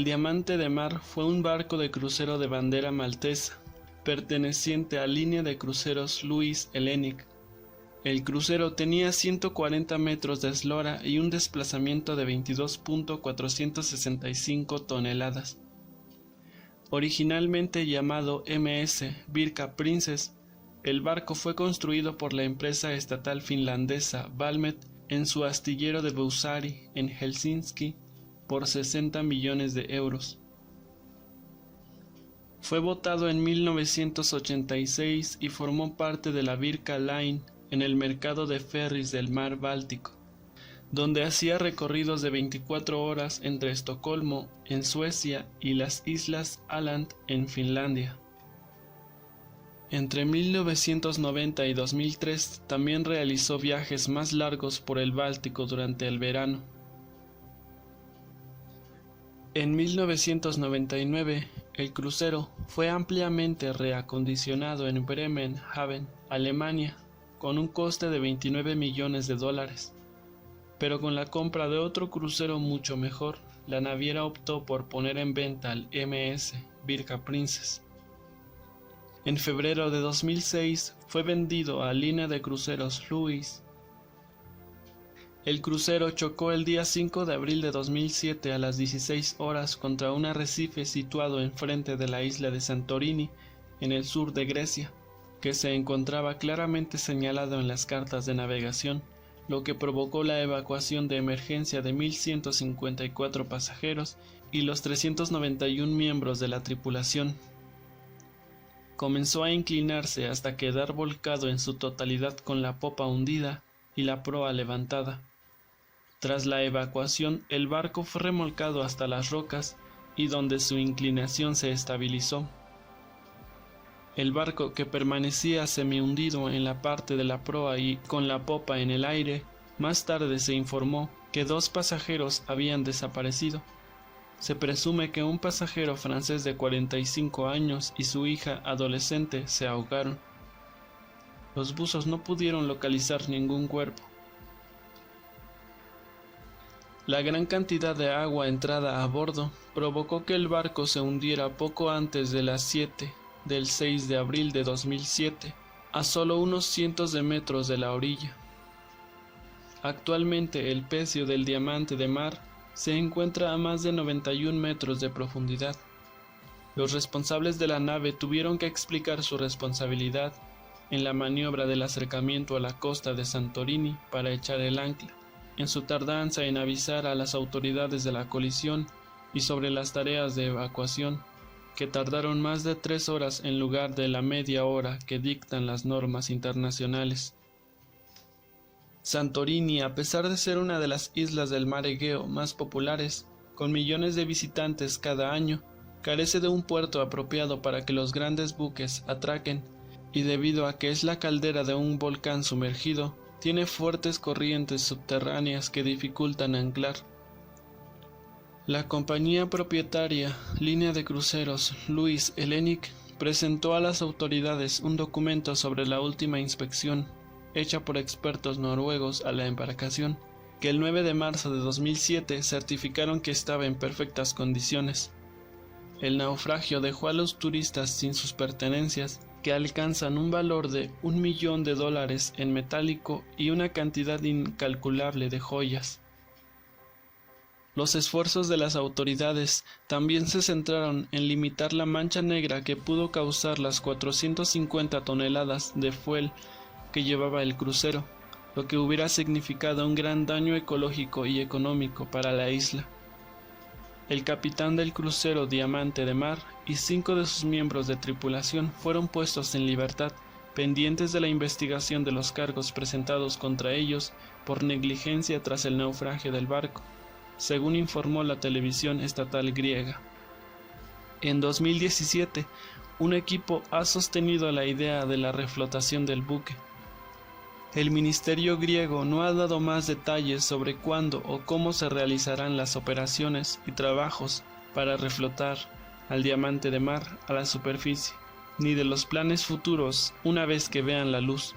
Diamante de Mar fue un barco de crucero de bandera maltesa, perteneciente a línea de cruceros Louis Hellenic. El crucero tenía 140 metros de eslora y un desplazamiento de 22.465 toneladas. Originalmente llamado MS Birka Princess, el barco fue construido por la empresa estatal finlandesa Valmet en su astillero de Vuosaari, en Helsinki, por 60 millones de euros. Fue botado en 1986 y formó parte de la Birka Line en el mercado de ferries del mar Báltico, donde hacía recorridos de 24 horas entre Estocolmo, en Suecia, y las islas Åland, en Finlandia. Entre 1990 y 2003 también realizó viajes más largos por el Báltico durante el verano. En 1999, el crucero fue ampliamente reacondicionado en Bremerhaven, Alemania, con un coste de $29 millones, pero con la compra de otro crucero mucho mejor, la naviera optó por poner en venta al MS Birka Princess. En febrero de 2006 fue vendido a línea de cruceros Louis. El crucero chocó el día 5 de abril de 2007 a las 16 horas contra un arrecife situado enfrente de la isla de Santorini, en el sur de Grecia, que se encontraba claramente señalado en las cartas de navegación, lo que provocó la evacuación de emergencia de 1.154 pasajeros y los 391 miembros de la tripulación. Comenzó a inclinarse hasta quedar volcado en su totalidad con la popa hundida y la proa levantada. Tras la evacuación, el barco fue remolcado hasta las rocas y donde su inclinación se estabilizó. El barco, que permanecía semi-hundido en la parte de la proa y con la popa en el aire, más tarde se informó que 2 pasajeros habían desaparecido. Se presume que un pasajero francés de 45 años y su hija adolescente se ahogaron. Los buzos no pudieron localizar ningún cuerpo. La gran cantidad de agua entrada a bordo provocó que el barco se hundiera poco antes de las 7 del 6 de abril de 2007, a solo unos cientos de metros de la orilla. Actualmente el pecio del Diamante de Mar se encuentra a más de 91 metros de profundidad. Los responsables de la nave tuvieron que explicar su responsabilidad en la maniobra del acercamiento a la costa de Santorini para echar el ancla, en su tardanza en avisar a las autoridades de la colisión y sobre las tareas de evacuación, que tardaron más de 3 horas en lugar de la media hora que dictan las normas internacionales. Santorini, a pesar de ser una de las islas del mar Egeo más populares, con millones de visitantes cada año, carece de un puerto apropiado para que los grandes buques atraquen, y debido a que es la caldera de un volcán sumergido, tiene fuertes corrientes subterráneas que dificultan anclar. La compañía propietaria, línea de cruceros Louis Hellenic, presentó a las autoridades un documento sobre la última inspección, hecha por expertos noruegos a la embarcación, que el 9 de marzo de 2007 certificaron que estaba en perfectas condiciones. El naufragio dejó a los turistas sin sus pertenencias, que alcanzan un valor de $1 millón en metálico y una cantidad incalculable de joyas. Los esfuerzos de las autoridades también se centraron en limitar la mancha negra que pudo causar las 450 toneladas de fuel que llevaba el crucero, lo que hubiera significado un gran daño ecológico y económico para la isla. El capitán del crucero Diamante de Mar y 5 de sus miembros de tripulación fueron puestos en libertad, pendientes de la investigación de los cargos presentados contra ellos por negligencia tras el naufragio del barco, según informó la televisión estatal griega. En 2017, un equipo ha sostenido la idea de la reflotación del buque. El ministerio griego no ha dado más detalles sobre cuándo o cómo se realizarán las operaciones y trabajos para reflotar al Diamante de Mar a la superficie, ni de los planes futuros una vez que vean la luz.